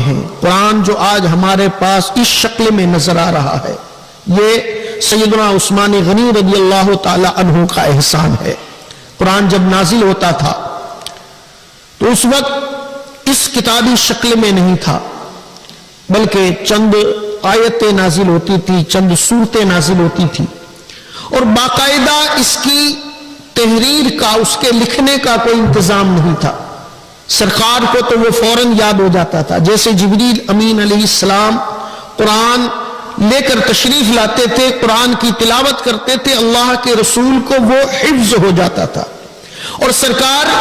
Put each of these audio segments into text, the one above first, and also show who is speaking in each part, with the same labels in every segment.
Speaker 1: ہیں. قرآن جو آج ہمارے پاس اس شکل میں نظر آ رہا ہے یہ سیدنا عثمان غنی رضی اللہ تعالی عنہ کا احسان ہے. قرآن جب نازل ہوتا تھا تو اس وقت اس کتابی شکل میں نہیں تھا، بلکہ چند آیتیں نازل ہوتی تھی، چند سورتیں نازل ہوتی تھی، اور باقاعدہ اس کی تحریر کا، اس کے لکھنے کا کوئی انتظام نہیں تھا. سرکار کو تو وہ فوراً یاد ہو جاتا تھا، جیسے جبریل امین علیہ السلام قرآن لے کر تشریف لاتے تھے، قرآن کی تلاوت کرتے تھے، اللہ کے رسول کو وہ حفظ ہو جاتا تھا، اور سرکار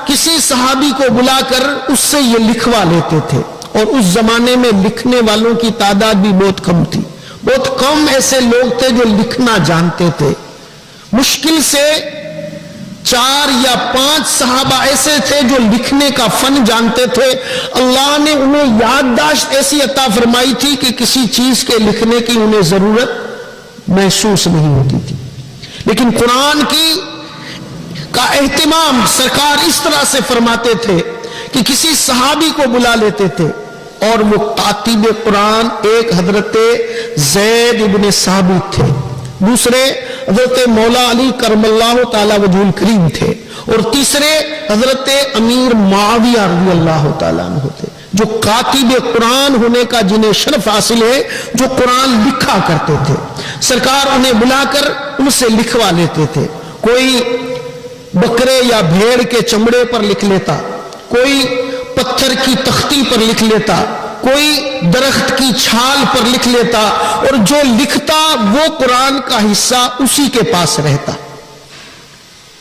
Speaker 1: کسی صحابی کو بلا کر اس سے یہ لکھوا لیتے تھے. اور اس زمانے میں لکھنے والوں کی تعداد بھی بہت کم تھی، بہت کم ایسے لوگ تھے جو لکھنا جانتے تھے. مشکل سے 4 یا 5 صحابہ ایسے تھے جو لکھنے کا فن جانتے تھے. اللہ نے انہیں یادداشت ایسی عطا فرمائی تھی کہ کسی چیز کے لکھنے کی انہیں ضرورت محسوس نہیں ہوتی تھی. لیکن قرآن کا اہتمام سرکار اس طرح سے فرماتے تھے کہ کسی صحابی کو بلا لیتے تھے، اور وہ کاتب قرآن ایک حضرت زید ابن ثابت تھے، دوسرے حضرت مولا علی کرم اللہ تعالی وجہ الکریم تھے، اور تیسرے حضرت امیر معاویہ رضی اللہ تعالیٰ عنہ تھے، جو کاتب قرآن ہونے کا جنہیں شرف حاصل ہے، جو قرآن لکھا کرتے تھے. سرکار انہیں بلا کر ان سے لکھوا لیتے تھے. کوئی بکرے یا بھیڑ کے چمڑے پر لکھ لیتا، کوئی پتھر کی تختی پر لکھ لیتا، کوئی درخت کی چھال پر لکھ لیتا، اور جو لکھتا وہ قرآن کا حصہ اسی کے پاس رہتا.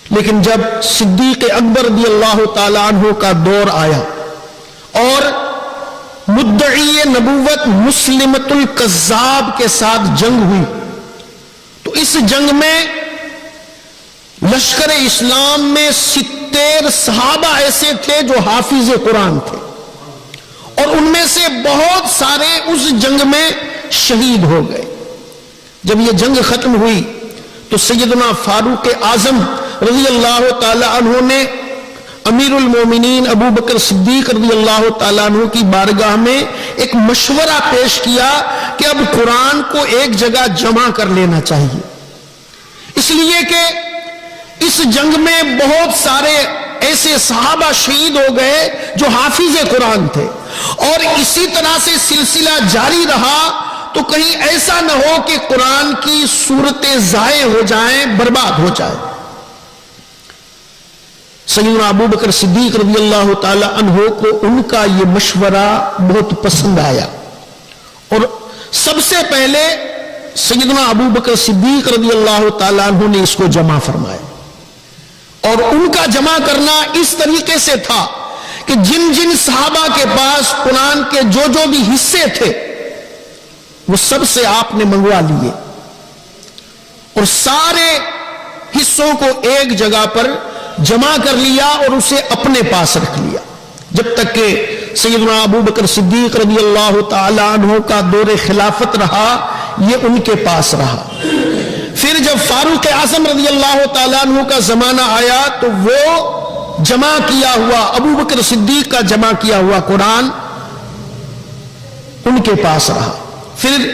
Speaker 1: لیکن جب صدیق اکبر رضی اللہ تعالی عنہ کا دور آیا اور مدعی نبوت مسلمۃ الکذاب کے ساتھ جنگ ہوئی، تو اس جنگ میں لشکر اسلام میں 70 صحابہ ایسے تھے جو حافظ قرآن تھے، اور ان میں سے بہت سارے اس جنگ میں شہید ہو گئے. جب یہ جنگ ختم ہوئی تو سیدنا فاروق اعظم رضی اللہ تعالی عنہ نے امیر المومنین ابو بکر صدیق رضی اللہ تعالیٰ عنہ کی بارگاہ میں ایک مشورہ پیش کیا کہ اب قرآن کو ایک جگہ جمع کر لینا چاہیے، اس لیے کہ اس جنگ میں بہت سارے ایسے صحابہ شہید ہو گئے جو حافظ قرآن تھے، اور اسی طرح سے سلسلہ جاری رہا تو کہیں ایسا نہ ہو کہ قرآن کی صورتیں ضائع ہو جائیں، برباد ہو جائیں. سیدنا ابو بکر صدیق رضی اللہ تعالی عنہ کو ان کا یہ مشورہ بہت پسند آیا، اور سب سے پہلے سیدنا ابو بکر صدیق رضی اللہ تعالی عنہ نے اس کو جمع فرمایا. اور ان کا جمع کرنا اس طریقے سے تھا کہ جن جن صحابہ کے پاس قرآن کے جو بھی حصے تھے وہ سب سے آپ نے منگوا لیے، اور سارے حصوں کو ایک جگہ پر جمع کر لیا اور اسے اپنے پاس رکھ لیا، جب تک کہ سیدنا ابو بکر صدیق رضی اللہ تعالی عنہ کا دور خلافت رہا یہ ان کے پاس رہا. پھر جب فاروق اعظم رضی اللہ تعالیٰ عنہ کا زمانہ آیا تو وہ جمع کیا ہوا ابو بکر صدیق کا جمع کیا ہوا قرآن ان کے پاس رہا. پھر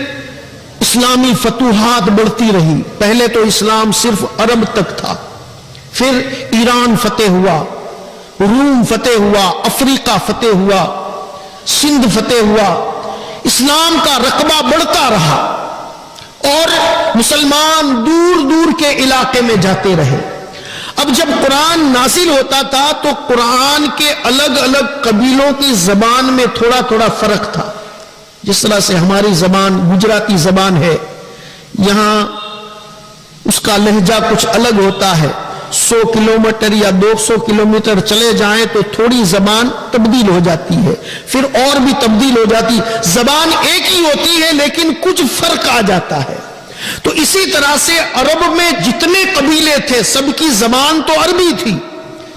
Speaker 1: اسلامی فتوحات بڑھتی رہی. پہلے تو اسلام صرف عرب تک تھا، پھر ایران فتح ہوا، روم فتح ہوا، افریقہ فتح ہوا، سندھ فتح ہوا. اسلام کا رقبہ بڑھتا رہا اور مسلمان دور دور کے علاقے میں جاتے رہے. اب جب قرآن نازل ہوتا تھا تو قرآن کے الگ الگ قبیلوں کی زبان میں تھوڑا تھوڑا فرق تھا. جس طرح سے ہماری زبان گجراتی زبان ہے، یہاں اس کا لہجہ کچھ الگ ہوتا ہے. 100 کلومیٹر یا 200 کلومیٹر چلے جائیں تو تھوڑی زبان تبدیل ہو جاتی ہے، پھر اور بھی تبدیل ہو جاتی. زبان ایک ہی ہوتی ہے لیکن کچھ فرق آ جاتا ہے. تو اسی طرح سے عرب میں جتنے قبیلے تھے سب کی زبان تو عربی تھی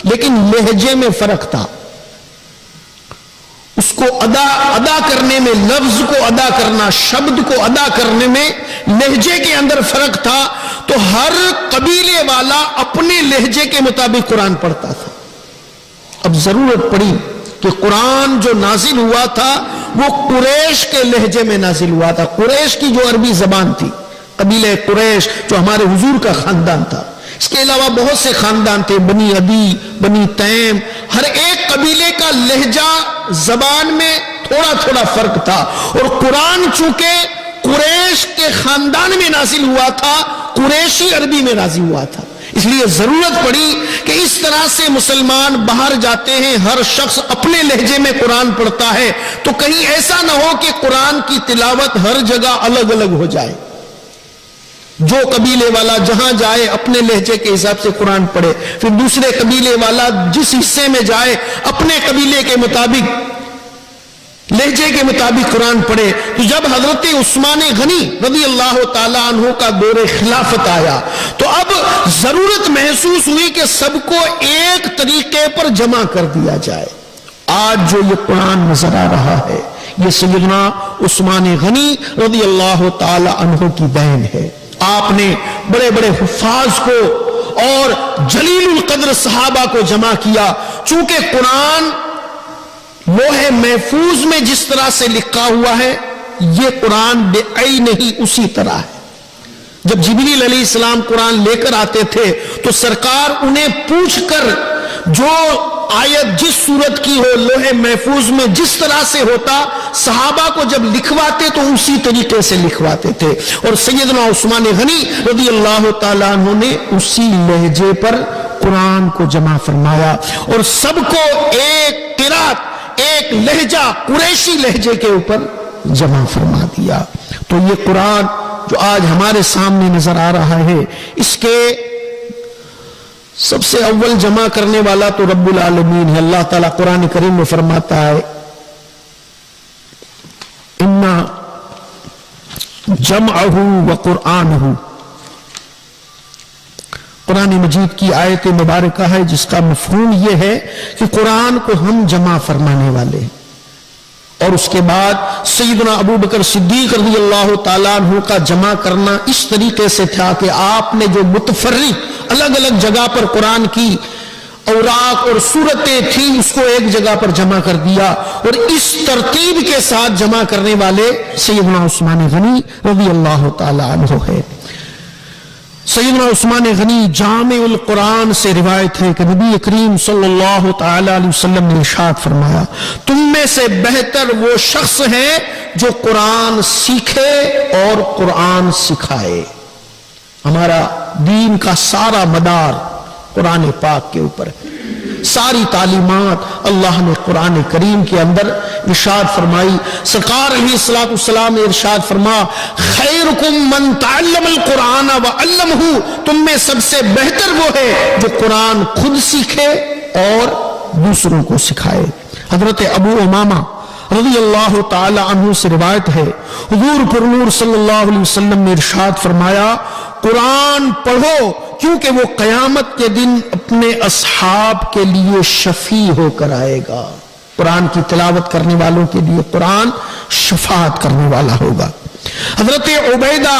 Speaker 1: لیکن لہجے میں فرق تھا. اس کو ادا کرنے میں، لفظ کو ادا کرنا، شبد کو ادا کرنے میں لہجے کے اندر فرق تھا. تو ہر قبیلے والا اپنے لہجے کے مطابق قرآن پڑھتا تھا. اب ضرورت پڑی کہ قرآن جو نازل ہوا تھا وہ قریش کے لہجے میں نازل ہوا تھا. قریش کی جو عربی زبان تھی, قبیلہ قریش جو ہمارے حضور کا خاندان تھا, اس کے علاوہ بہت سے خاندان تھے, بنی عدی, بنی تیم, ہر ایک قبیلے کا لہجہ زبان میں تھوڑا تھوڑا فرق تھا. اور قرآن چونکہ قریش کے خاندان میں نازل ہوا تھا, قریشی عربی میں نازل ہوا تھا, اس لیے ضرورت پڑی کہ اس طرح سے مسلمان باہر جاتے ہیں, ہر شخص اپنے لہجے میں قرآن پڑھتا ہے, تو کہیں ایسا نہ ہو کہ قرآن کی تلاوت ہر جگہ الگ الگ ہو جائے. جو قبیلے والا جہاں جائے اپنے لہجے کے حساب سے قرآن پڑھے, پھر دوسرے قبیلے والا جس حصے میں جائے اپنے قبیلے کے مطابق لہجے کے مطابق قرآن پڑھے. تو جب حضرت عثمان غنی رضی اللہ تعالی عنہ کا دور خلافت آیا تو اب ضرورت محسوس ہوئی کہ سب کو ایک طریقے پر جمع کر دیا جائے. آج جو یہ قرآن نظر آ رہا ہے یہ سیدنا عثمان غنی رضی اللہ تعالی عنہ کی دین ہے. آپ نے بڑے بڑے حفاظ کو اور جلیل القدر صحابہ کو جمع کیا. چونکہ قرآن لوح محفوظ میں جس طرح سے لکھا ہوا ہے یہ قرآن بے عین ہی اسی طرح ہے. جب جبریل علیہ السلام قرآن لے کر آتے تھے تو سرکار انہیں پوچھ کر جو آیت جس صورت کی ہو لوح محفوظ میں جس طرح سے ہوتا صحابہ کو جب لکھواتے تو اسی طریقے سے لکھواتے تھے. اور سیدنا عثمان غنی رضی اللہ تعالیٰ عنہ نے اسی لہجے پر قرآن کو جمع فرمایا اور سب کو ایک قرات, ایک لہجہ قریشی لہجے کے اوپر جمع فرما دیا. تو یہ قرآن جو آج ہمارے سامنے نظر آ رہا ہے اس کے سب سے اول جمع کرنے والا تو رب العالمین ہے. اللہ تعالیٰ قرآن کریم میں فرماتا ہے اِنَّا جَمْعَهُ وَقُرْآنَهُ. قرآن مجید کی آیت مبارکہ ہے جس کا مفہوم یہ ہے کہ قرآن کو ہم جمع فرمانے والے ہیں. اور اس کے بعد سیدنا ابو بکر صدیق رضی اللہ تعالیٰ عنہ کا جمع کرنا اس طریقے سے تھا کہ آپ نے جو متفرق الگ الگ جگہ پر قرآن کی اوراق اور سورتیں تھیں اس کو ایک جگہ پر جمع کر دیا. اور اس ترتیب کے ساتھ جمع کرنے والے سیدنا عثمان غنی رضی اللہ تعالیٰ عنہ ہے. سیدنا عثمان غنی جامع القرآن سے روایت ہے کہ نبی کریم صلی اللہ تعالی علیہ وسلم نے ارشاد فرمایا تم میں سے بہتر وہ شخص ہے جو قرآن سیکھے اور قرآن سکھائے. ہمارا دین کا سارا مدار قرآن پاک کے اوپر ہے. ساری تعلیمات اللہ نے قرآن کریم کے اندر ارشاد فرمائی. سرکار علیہ السلام نے ارشاد فرما خیرکم من تعلم القرآن وعلمہ, تم میں سب سے بہتر وہ ہے جو قرآن خود سیکھے اور دوسروں کو سکھائے. حضرت ابو امامہ رضی اللہ تعالی عنہ سے روایت ہے حضور پر نور صلی اللہ علیہ وسلم نے ارشاد فرمایا قرآن پڑھو کیونکہ وہ قیامت کے دن اپنے اصحاب کے لیے شفیع ہو کر آئے گا. قرآن کی تلاوت کرنے والوں کے لیے قرآن شفاعت کرنے والا ہوگا. حضرت عبیدہ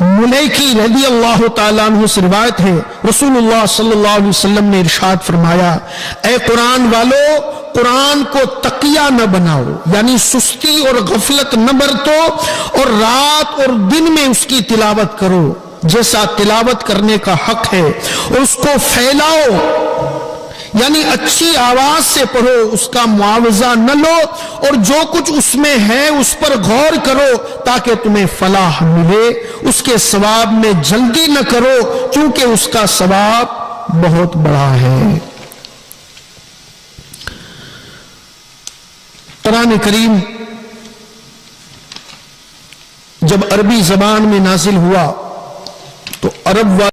Speaker 1: ملیکی رضی اللہ تعالیٰ عنہ سے روایت ہے رسول اللہ صلی اللہ علیہ وسلم نے ارشاد فرمایا اے قرآن والو قرآن کو تقیہ نہ بناؤ, یعنی سستی اور غفلت نہ برتو, اور رات اور دن میں اس کی تلاوت کرو جیسا تلاوت کرنے کا حق ہے, اور اس کو پھیلاؤ یعنی اچھی آواز سے پڑھو, اس کا معاوضہ نہ لو, اور جو کچھ اس میں ہے اس پر غور کرو تاکہ تمہیں فلاح ملے. اس کے ثواب میں جلدی نہ کرو کیونکہ اس کا ثواب بہت بڑا ہے. قرآن کریم جب عربی زبان میں نازل ہوا تو عرب